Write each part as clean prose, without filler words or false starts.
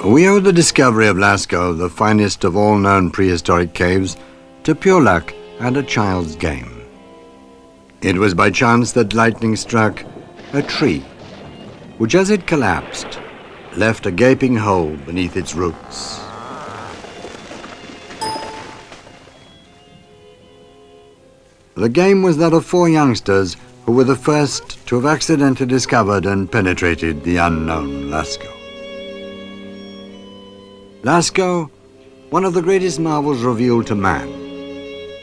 We owe the discovery of Lascaux, the finest of all known prehistoric caves, to pure luck and a child's game. It was by chance that lightning struck a tree, which as it collapsed, left a gaping hole beneath its roots. The game was that of 4 youngsters who were the first to have accidentally discovered and penetrated the unknown Lascaux. Lascaux, one of the greatest marvels revealed to man,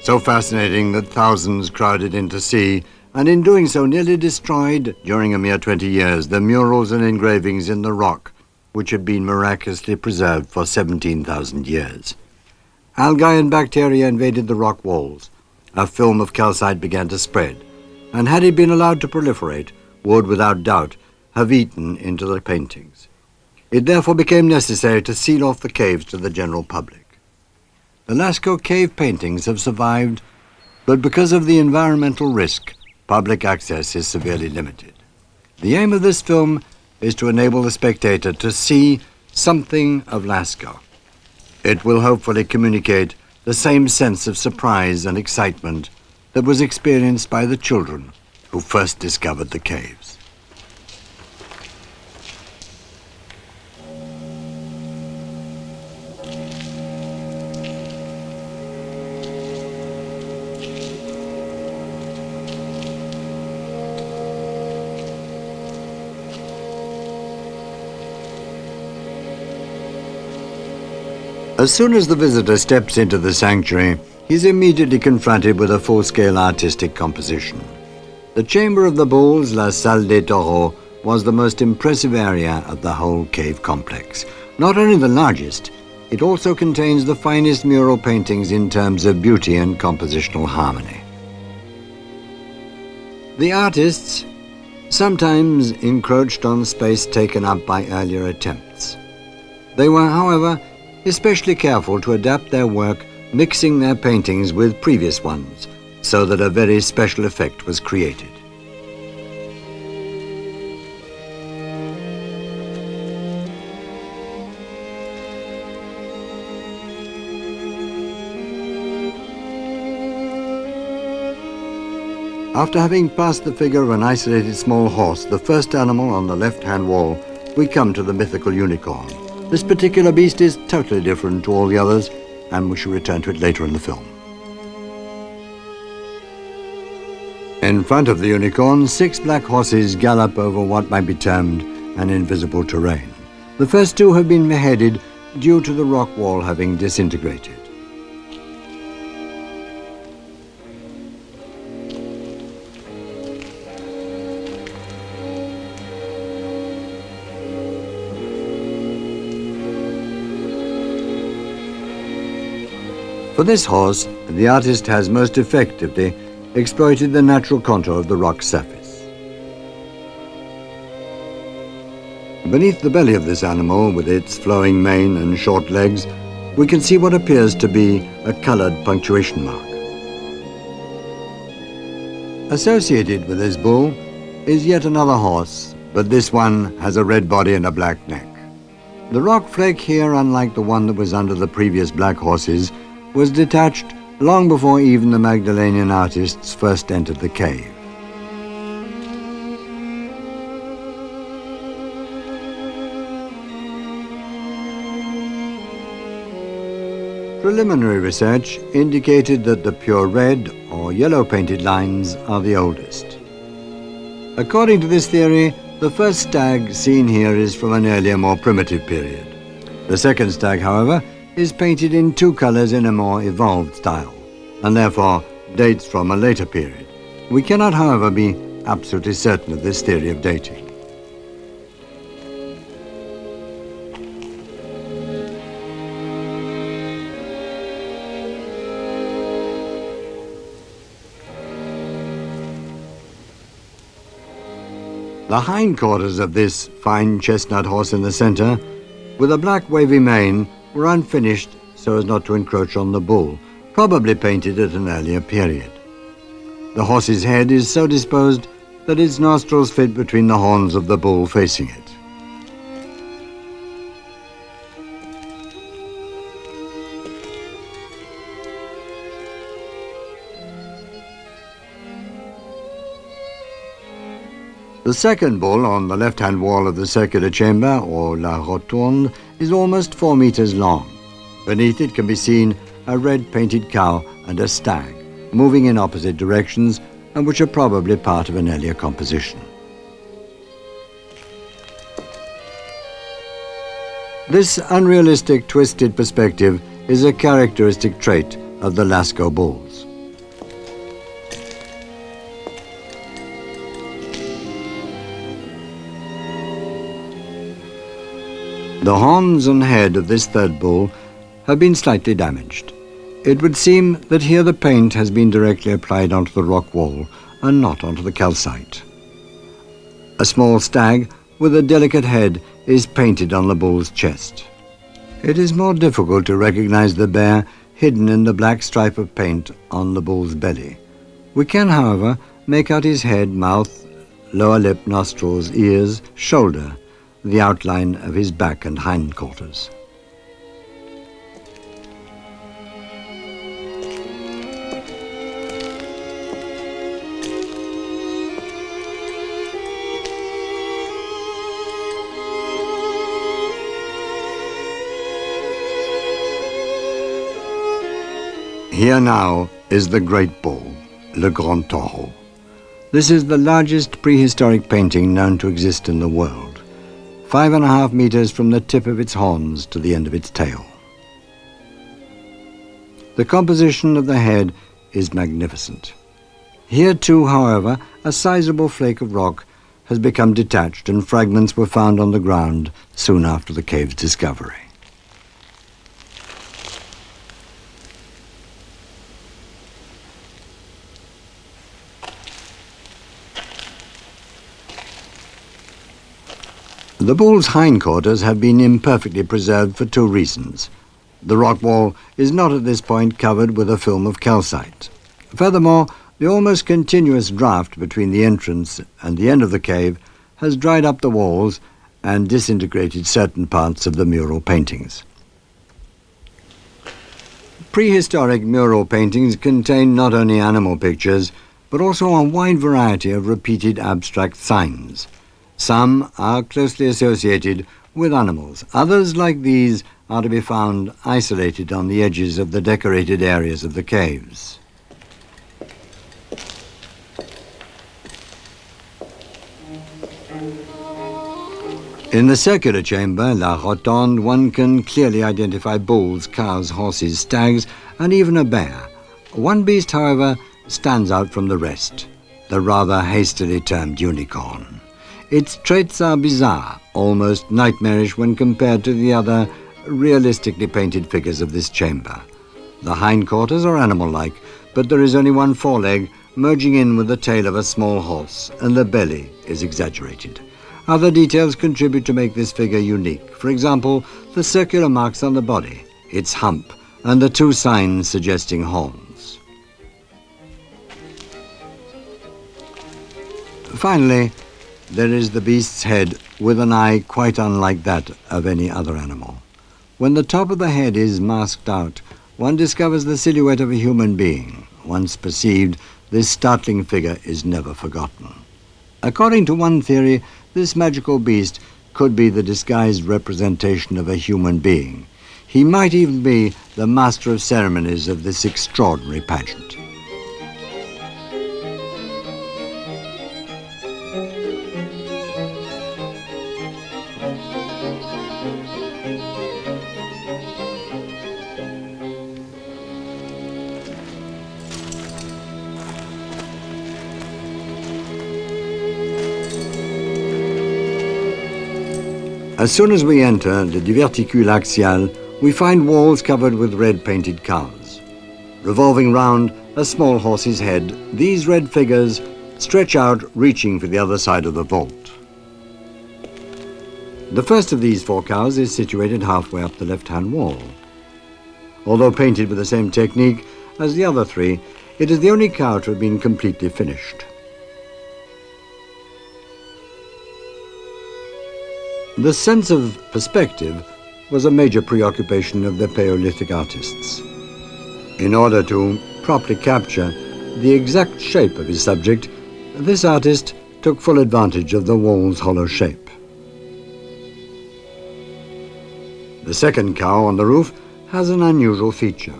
so fascinating that thousands crowded in to see, and in doing so nearly destroyed, during a mere 20 years, the murals and engravings in the rock, which had been miraculously preserved for 17,000 years. Algae and bacteria invaded the rock walls. A film of calcite began to spread, and had it been allowed to proliferate, would, without doubt, have eaten into the paintings. It therefore became necessary to seal off the caves to the general public. The Lascaux cave paintings have survived, but because of the environmental risk, public access is severely limited. The aim of this film is to enable the spectator to see something of Lascaux. It will hopefully communicate the same sense of surprise and excitement that was experienced by the children who first discovered the caves. As soon as the visitor steps into the sanctuary, he's immediately confronted with a full-scale artistic composition. The Chamber of the Bulls, La Salle des Taureaux, was the most impressive area of the whole cave complex. Not only the largest, it also contains the finest mural paintings in terms of beauty and compositional harmony. The artists sometimes encroached on space taken up by earlier attempts. They were, however, especially careful to adapt their work, mixing their paintings with previous ones, so that a very special effect was created. After having passed the figure of an isolated small horse, the first animal on the left-hand wall, we come to the mythical unicorn. This particular beast is totally different to all the others, and we shall return to it later in the film. In front of the unicorn, 6 black horses gallop over what might be termed an invisible terrain. The first 2 have been beheaded due to the rock wall having disintegrated. For this horse, the artist has most effectively exploited the natural contour of the rock's surface. Beneath the belly of this animal, with its flowing mane and short legs, we can see what appears to be a colored punctuation mark. Associated with this bull is yet another horse, but this one has a red body and a black neck. The rock flake here, unlike the one that was under the previous black horses, was detached long before even the Magdalenian artists first entered the cave. Preliminary research indicated that the pure red or yellow painted lines are the oldest. According to this theory, the first stag seen here is from an earlier, more primitive period. The second stag, however, is painted in 2 colors in a more evolved style, and therefore dates from a later period. We cannot, however, be absolutely certain of this theory of dating. The hindquarters of this fine chestnut horse in the center, with a black wavy mane, were unfinished so as not to encroach on the bull, probably painted at an earlier period. The horse's head is so disposed that its nostrils fit between the horns of the bull facing it. The second bull on the left-hand wall of the circular chamber, or La Rotonde, is almost 4 meters long. Beneath it can be seen a red-painted cow and a stag, moving in opposite directions and which are probably part of an earlier composition. This unrealistic, twisted perspective is a characteristic trait of the Lascaux bulls. The horns and head of this third bull have been slightly damaged. It would seem that here the paint has been directly applied onto the rock wall and not onto the calcite. A small stag with a delicate head is painted on the bull's chest. It is more difficult to recognize the bear hidden in the black stripe of paint on the bull's belly. We can, however, make out his head, mouth, lower lip, nostrils, ears, shoulder, the outline of his back and hindquarters. Here now is the great bull, Le Grand Taureau. This is the largest prehistoric painting known to exist in the world, 5.5 meters from the tip of its horns to the end of its tail. The composition of the head is magnificent. Here too, however, a sizable flake of rock has become detached and fragments were found on the ground soon after the cave's discovery. The bull's hindquarters have been imperfectly preserved for 2 reasons. The rock wall is not at this point covered with a film of calcite. Furthermore, the almost continuous draft between the entrance and the end of the cave has dried up the walls and disintegrated certain parts of the mural paintings. Prehistoric mural paintings contain not only animal pictures, but also a wide variety of repeated abstract signs. Some are closely associated with animals. Others, like these, are to be found isolated on the edges of the decorated areas of the caves. In the circular chamber, La Rotonde, one can clearly identify bulls, cows, horses, stags, and even a bear. One beast, however, stands out from the rest, the rather hastily termed unicorn. Its traits are bizarre, almost nightmarish when compared to the other realistically painted figures of this chamber. The hindquarters are animal-like, but there is only one foreleg merging in with the tail of a small horse, and the belly is exaggerated. Other details contribute to make this figure unique. For example, the circular marks on the body, its hump, and the 2 signs suggesting horns. Finally, there is the beast's head with an eye quite unlike that of any other animal. When the top of the head is masked out, one discovers the silhouette of a human being. Once perceived, this startling figure is never forgotten. According to one theory, this magical beast could be the disguised representation of a human being. He might even be the master of ceremonies of this extraordinary pageant. As soon as we enter the diverticule axial, we find walls covered with red painted cars. Revolving round a small horse's head, these red figures stretch out, reaching for the other side of the vault. The first of these 4 cows is situated halfway up the left-hand wall. Although painted with the same technique as the other 3, it is the only cow to have been completely finished. The sense of perspective was a major preoccupation of the Paleolithic artists. In order to properly capture the exact shape of his subject, this artist took full advantage of the wall's hollow shape. The second cow on the roof has an unusual feature.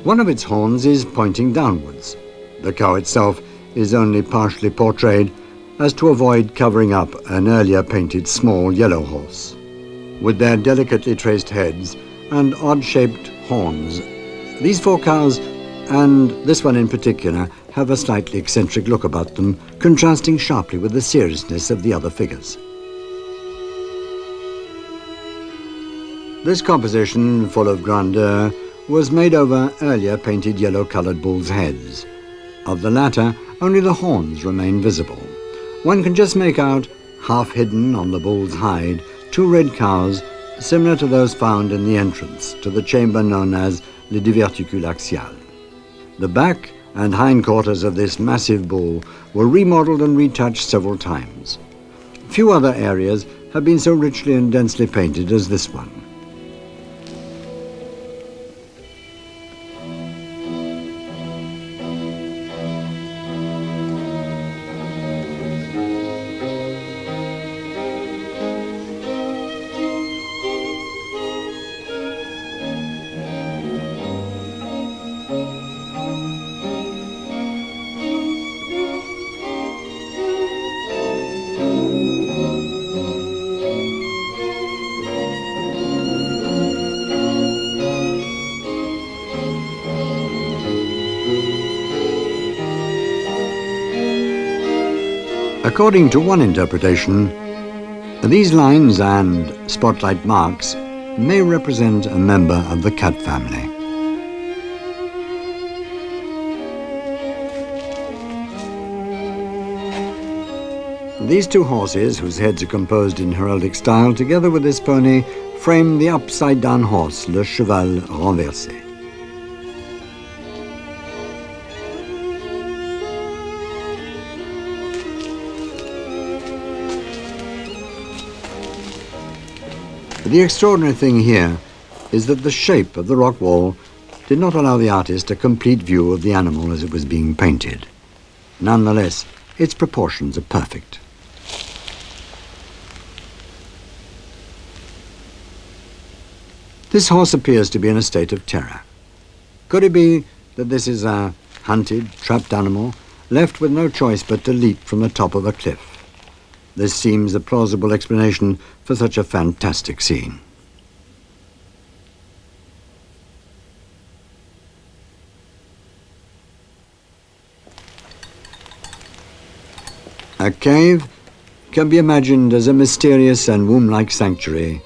One of its horns is pointing downwards. The cow itself is only partially portrayed as to avoid covering up an earlier painted small yellow horse. With their delicately traced heads and odd-shaped horns, these 4 cows, and this one in particular, have a slightly eccentric look about them, contrasting sharply with the seriousness of the other figures. This composition, full of grandeur, was made over earlier painted yellow-coloured bulls' heads. Of the latter, only the horns remain visible. One can just make out, half hidden on the bull's hide, 2 red cows, similar to those found in the entrance to the chamber known as le diverticule axial. The back and hindquarters of this massive bull were remodeled and retouched several times. Few other areas have been so richly and densely painted as this one. According to one interpretation, these lines and spotlight marks may represent a member of the cat family. These 2 horses, whose heads are composed in heraldic style, together with this pony, frame the upside-down horse, le cheval renversé. The extraordinary thing here is that the shape of the rock wall did not allow the artist a complete view of the animal as it was being painted. Nonetheless, its proportions are perfect. This horse appears to be in a state of terror. Could it be that this is a hunted, trapped animal, left with no choice but to leap from the top of a cliff? This seems a plausible explanation for such a fantastic scene. A cave can be imagined as a mysterious and womb-like sanctuary.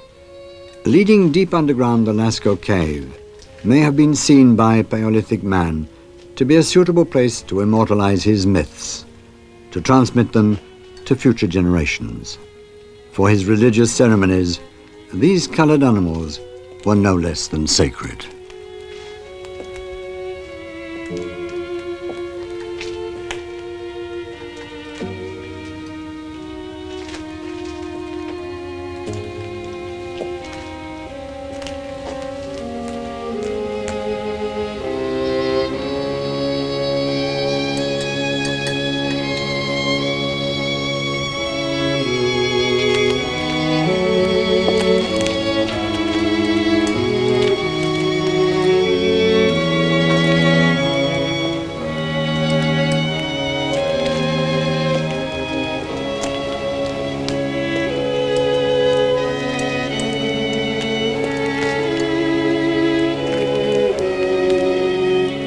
Leading deep underground, the Lascaux cave may have been seen by Paleolithic man to be a suitable place to immortalize his myths, to transmit them to future generations. For his religious ceremonies, these colored animals were no less than sacred.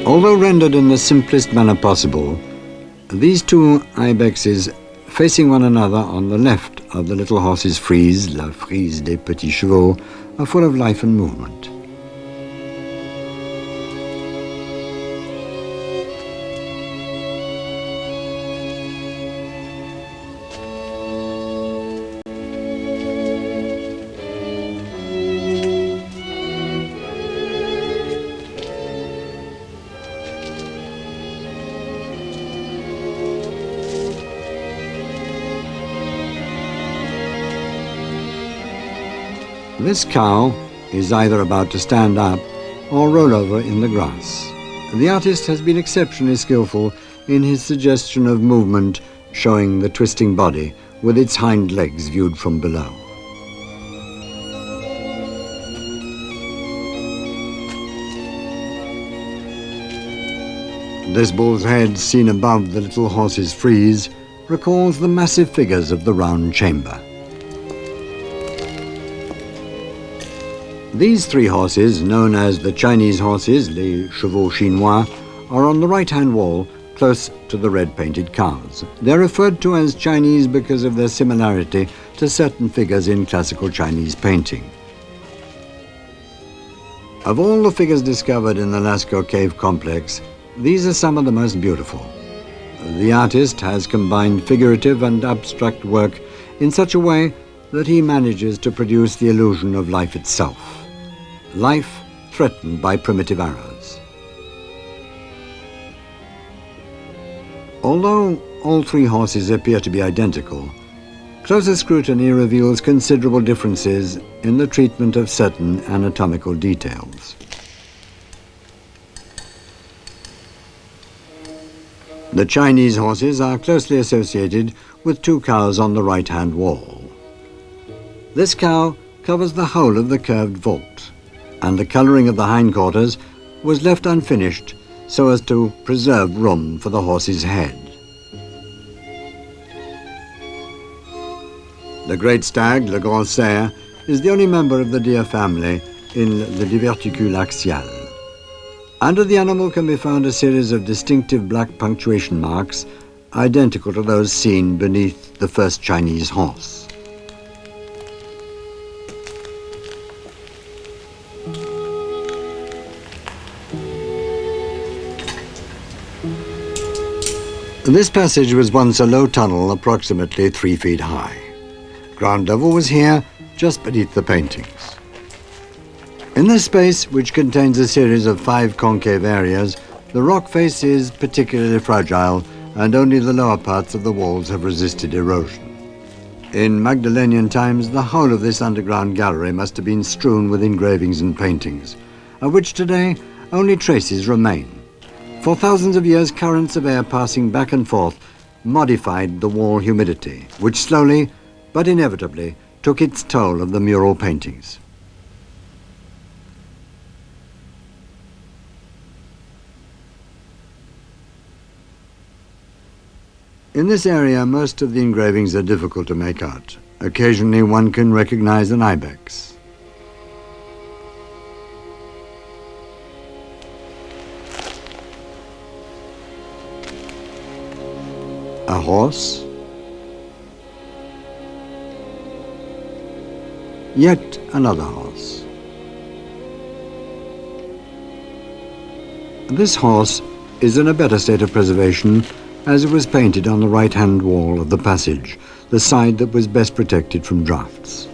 Although rendered in the simplest manner possible, these 2 ibexes facing one another on the left of the little horse's frieze, la frise des petits chevaux, are full of life and movement. This cow is either about to stand up or roll over in the grass. The artist has been exceptionally skillful in his suggestion of movement showing the twisting body with its hind legs viewed from below. This bull's head, seen above the little horse's frieze, recalls the massive figures of the round chamber. These three horses, known as the Chinese horses, les chevaux chinois, are on the right-hand wall, close to the red-painted cars. They're referred to as Chinese because of their similarity to certain figures in classical Chinese painting. Of all the figures discovered in the Lascaux cave complex, these are some of the most beautiful. The artist has combined figurative and abstract work in such a way that he manages to produce the illusion of life itself. Life threatened by primitive arrows. Although all three horses appear to be identical, closer scrutiny reveals considerable differences in the treatment of certain anatomical details. The Chinese horses are closely associated with two cows on the right-hand wall. This cow covers the whole of the curved vault, and the colouring of the hindquarters was left unfinished so as to preserve room for the horse's head. The great stag, le grand cerf, is the only member of the deer family in the diverticule axial. Under the animal can be found a series of distinctive black punctuation marks identical to those seen beneath the first Chinese horse. This passage was once a low tunnel approximately 3 feet high. Ground level was here, just beneath the paintings. In this space, which contains a series of 5 concave areas, the rock face is particularly fragile and only the lower parts of the walls have resisted erosion. In Magdalenian times, the whole of this underground gallery must have been strewn with engravings and paintings, of which today only traces remain. For thousands of years, currents of air passing back and forth modified the wall humidity, which slowly but inevitably took its toll of the mural paintings. In this area, most of the engravings are difficult to make out. Occasionally, one can recognize an ibex. A horse. Yet another horse. This horse is in a better state of preservation as it was painted on the right-hand wall of the passage, the side that was best protected from drafts.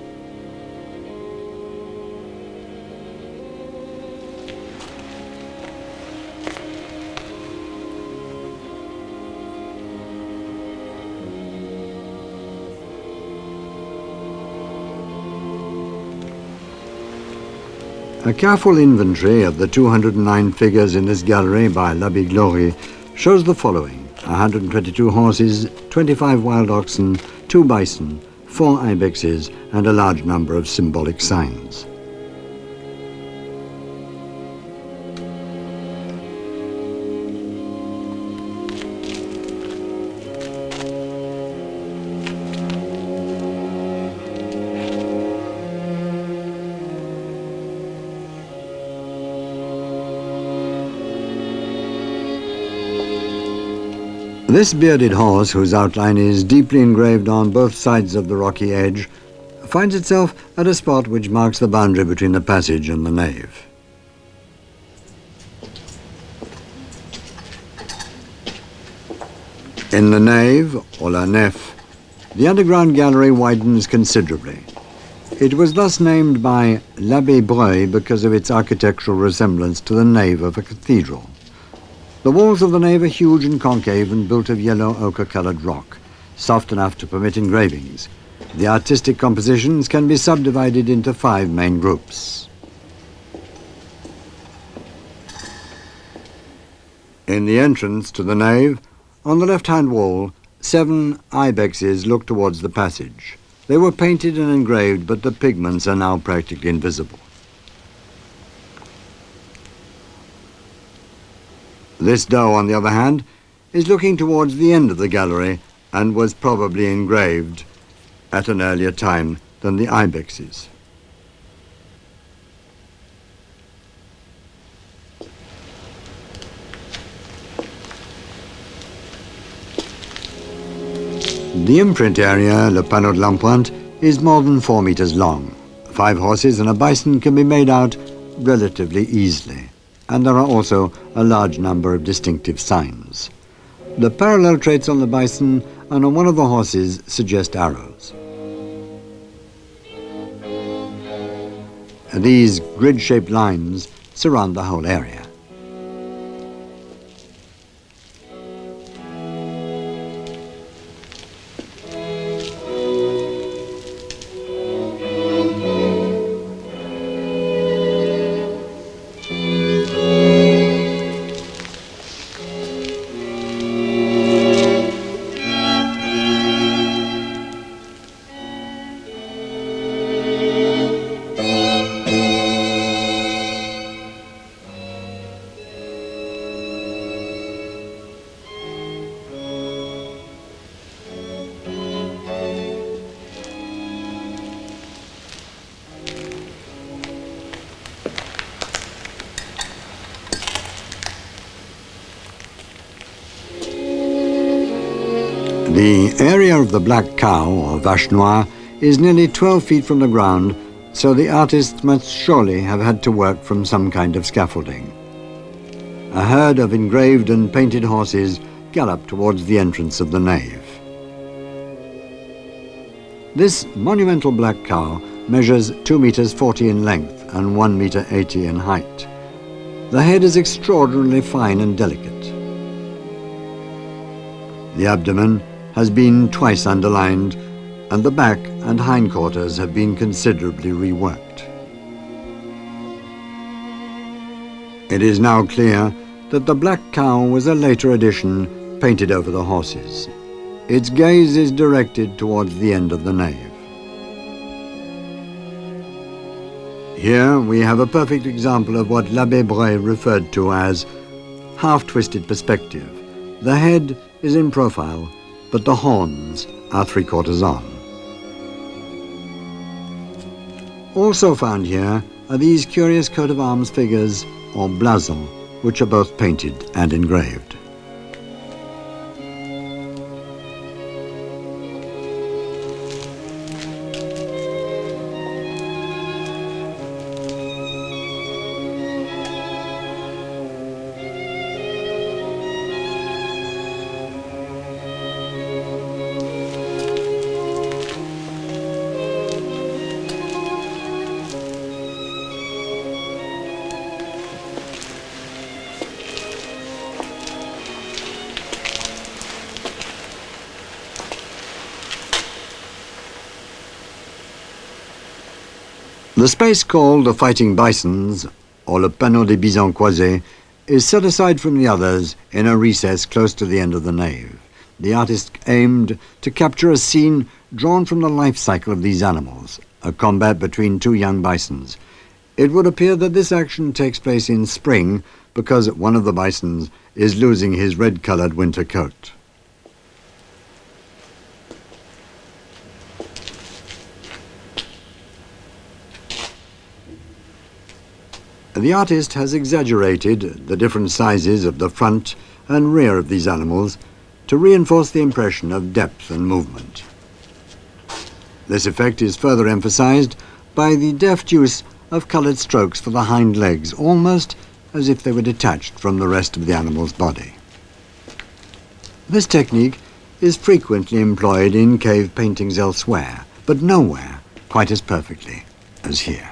A careful inventory of the 209 figures in this gallery by l'Abbé Glory shows the following: 122 horses, 25 wild oxen, 2 bison, 4 ibexes, and a large number of symbolic signs. This bearded horse, whose outline is deeply engraved on both sides of the rocky edge, finds itself at a spot which marks the boundary between the passage and the nave. In the nave, or la nef, the underground gallery widens considerably. It was thus named by l'Abbé Breuil because of its architectural resemblance to the nave of a cathedral. The walls of the nave are huge and concave and built of yellow ochre-colored rock, soft enough to permit engravings. The artistic compositions can be subdivided into 5 main groups. In the entrance to the nave, on the left-hand wall, 7 ibexes look towards the passage. They were painted and engraved, but the pigments are now practically invisible. This doe, on the other hand, is looking towards the end of the gallery and was probably engraved at an earlier time than the ibexes. The imprint area, le panneau de l'empreinte, is more than 4 meters long. 5 horses and a bison can be made out relatively easily, and there are also a large number of distinctive signs. The parallel traits on the bison and on one of the horses suggest arrows. These grid-shaped lines surround the whole area. The area of the black cow, or vache noire, is nearly 12 feet from the ground, so the artist must surely have had to work from some kind of scaffolding. A herd of engraved and painted horses gallop towards the entrance of the nave. This monumental black cow measures 2 meters 40 in length and 1 meter 80 in height. The head is extraordinarily fine and delicate. The abdomen has been twice underlined, and the back and hindquarters have been considerably reworked. It is now clear that the black cow was a later addition painted over the horses. Its gaze is directed towards the end of the nave. Here we have a perfect example of what l'Abbé Bray referred to as half-twisted perspective. The head is in profile, but the horns are 3/4 on. Also found here are these curious coat of arms figures, or blasons, which are both painted and engraved. The space called the Fighting Bisons, or le panneau des bisons croisés, is set aside from the others in a recess close to the end of the nave. The artist aimed to capture a scene drawn from the life cycle of these animals, a combat between 2 young bisons. It would appear that this action takes place in spring because one of the bisons is losing his red-colored winter coat. The artist has exaggerated the different sizes of the front and rear of these animals to reinforce the impression of depth and movement. This effect is further emphasized by the deft use of colored strokes for the hind legs, almost as if they were detached from the rest of the animal's body. This technique is frequently employed in cave paintings elsewhere, but nowhere quite as perfectly as here.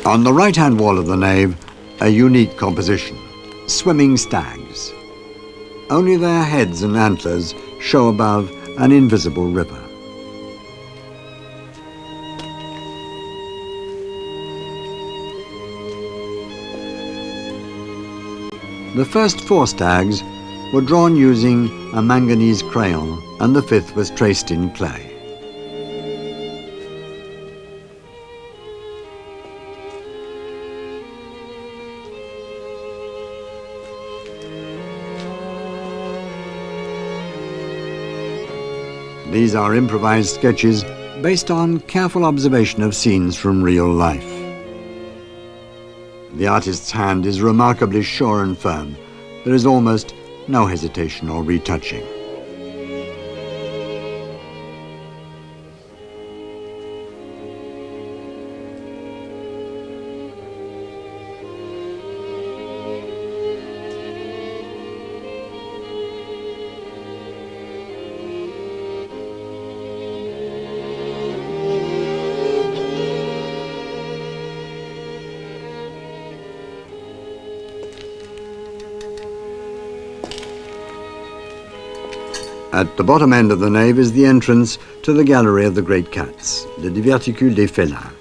On the right-hand wall of the nave, a unique composition, swimming stags. Only their heads and antlers show above an invisible river. The first 4 stags were drawn using a manganese crayon, and the 5th was traced in clay. These are improvised sketches based on careful observation of scenes from real life. The artist's hand is remarkably sure and firm. There is almost no hesitation or retouching. At the bottom end of the nave is the entrance to the gallery of the great cats, the Diverticule des Félins.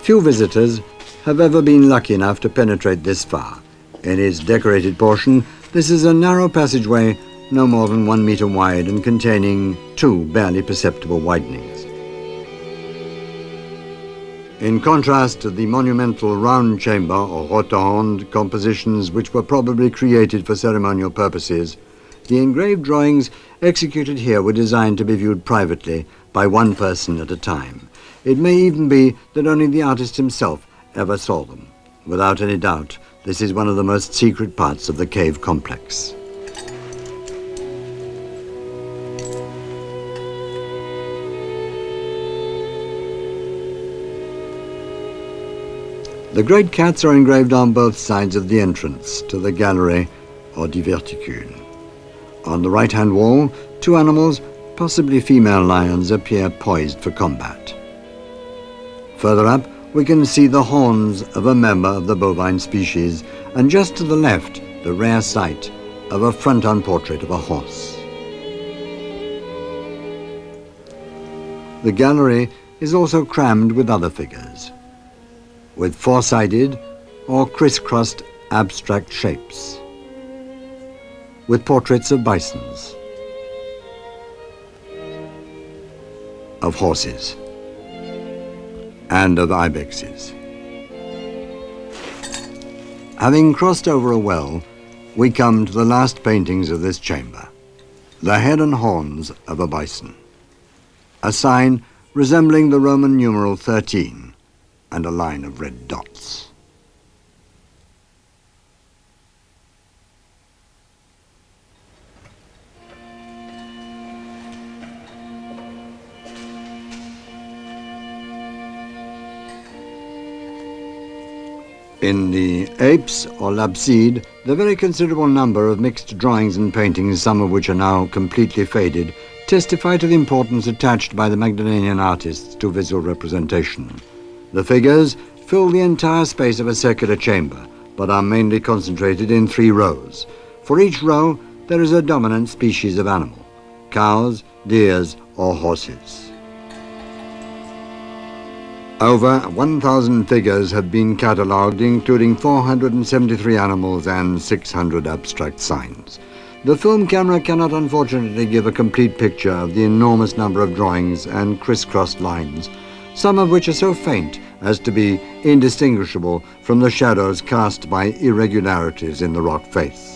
Few visitors have ever been lucky enough to penetrate this far. In its decorated portion, this is a narrow passageway no more than 1 meter wide and containing 2 barely perceptible widenings. In contrast to the monumental round chamber or rotonde compositions which were probably created for ceremonial purposes, the engraved drawings executed here were designed to be viewed privately by one person at a time. It may even be that only the artist himself ever saw them. Without any doubt, this is one of the most secret parts of the cave complex. The great cats are engraved on both sides of the entrance to the gallery or diverticule. On the right-hand wall, 2 animals, possibly female lions, appear poised for combat. Further up, we can see the horns of a member of the bovine species, and just to the left, the rare sight of a front-on portrait of a horse. The gallery is also crammed with other figures, with 4-sided or crisscrossed abstract shapes, with portraits of bisons, of horses, and of ibexes. Having crossed over a well, we come to the last paintings of this chamber, the head and horns of a bison, a sign resembling the Roman numeral 13 and a line of red dots. In the apse or l'abside, the very considerable number of mixed drawings and paintings, some of which are now completely faded, testify to the importance attached by the Magdalenian artists to visual representation. The figures fill the entire space of a circular chamber, but are mainly concentrated in 3 rows. For each row, there is a dominant species of animal: cows, deers, or horses. Over 1,000 figures have been catalogued, including 473 animals and 600 abstract signs. The film camera cannot unfortunately give a complete picture of the enormous number of drawings and crisscrossed lines, some of which are so faint as to be indistinguishable from the shadows cast by irregularities in the rock face.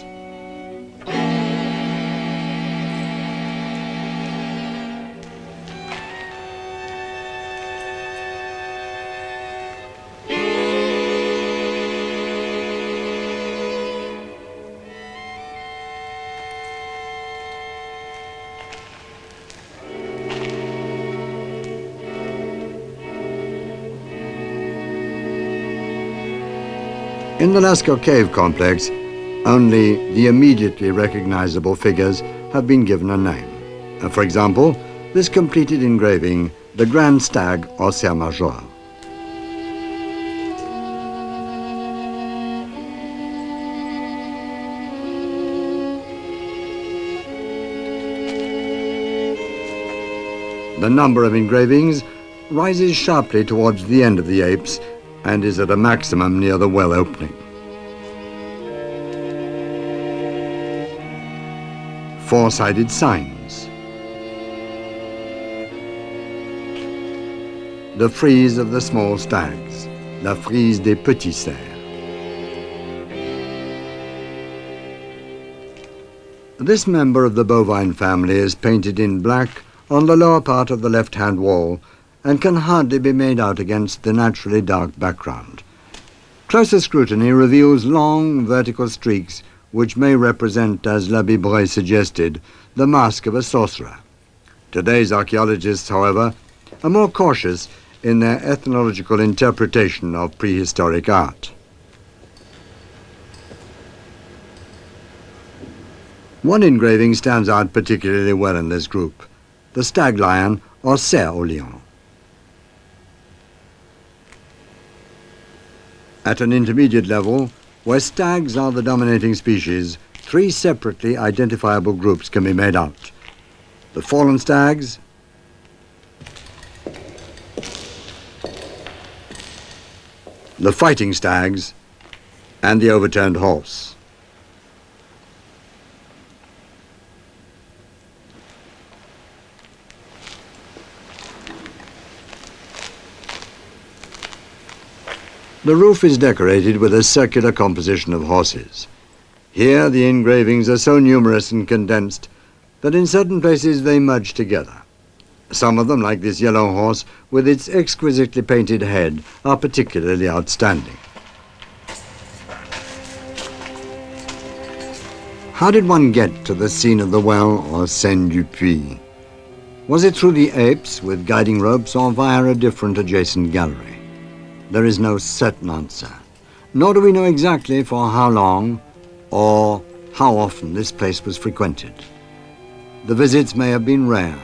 In the Lascaux cave complex, only the immediately recognizable figures have been given a name. For example, this completed engraving, the Grand Stag or Cerf Major. The number of engravings rises sharply towards the end of the apse and is at a maximum near the well opening. Four-sided signs. The frieze of the small stags, la frise des petits cerfs. This member of the bovine family is painted in black on the lower part of the left-hand wall and can hardly be made out against the naturally dark background. Closer scrutiny reveals long vertical streaks which may represent, as l'Abbé Bray suggested, the mask of a sorcerer. Today's archaeologists, however, are more cautious in their ethnological interpretation of prehistoric art. One engraving stands out particularly well in this group, the stag lion or cerf au lion. At an intermediate level, where stags are the dominating species, three separately identifiable groups can be made out: the fallen stags, the fighting stags, and the overturned horse. The roof is decorated with a circular composition of horses. Here the engravings are so numerous and condensed that in certain places they merge together. Some of them, like this yellow horse with its exquisitely painted head, are particularly outstanding. How did one get to the scene of the well or scène du puits? Was it through the apse with guiding ropes or via a different adjacent gallery? There is no certain answer, nor do we know exactly for how long or how often this place was frequented. The visits may have been rare,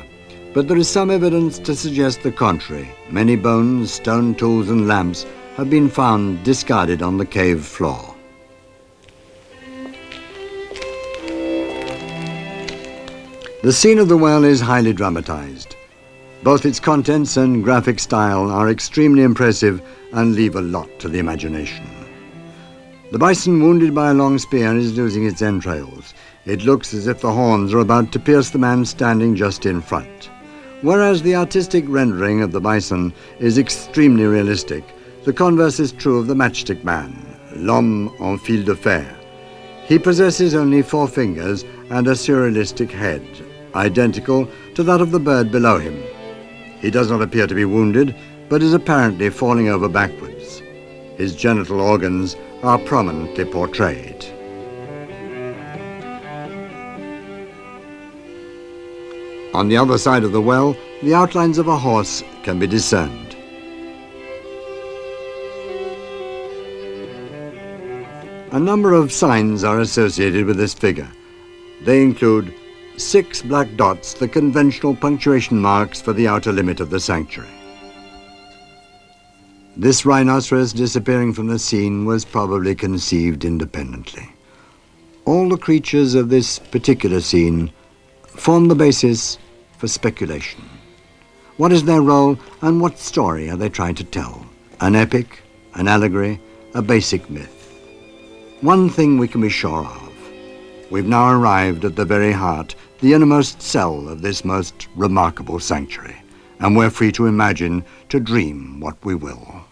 but there is some evidence to suggest the contrary. Many bones, stone tools and lamps have been found discarded on the cave floor. The scene of the well is highly dramatized. Both its contents and graphic style are extremely impressive and leave a lot to the imagination. The bison wounded by a long spear is losing its entrails. It looks as if the horns are about to pierce the man standing just in front. Whereas the artistic rendering of the bison is extremely realistic, the converse is true of the matchstick man, l'homme en fil de fer. He possesses only 4 fingers and a surrealistic head, identical to that of the bird below him. He does not appear to be wounded, but is apparently falling over backwards. His genital organs are prominently portrayed. On the other side of the well, the outlines of a horse can be discerned. A number of signs are associated with this figure. They include 6 black dots, the conventional punctuation marks for the outer limit of the sanctuary. This rhinoceros disappearing from the scene was probably conceived independently. All the creatures of this particular scene form the basis for speculation. What is their role and what story are they trying to tell? An epic, an allegory, a basic myth? One thing we can be sure of: we've now arrived at the very heart, the innermost cell of this most remarkable sanctuary, and we're free to imagine, to dream what we will.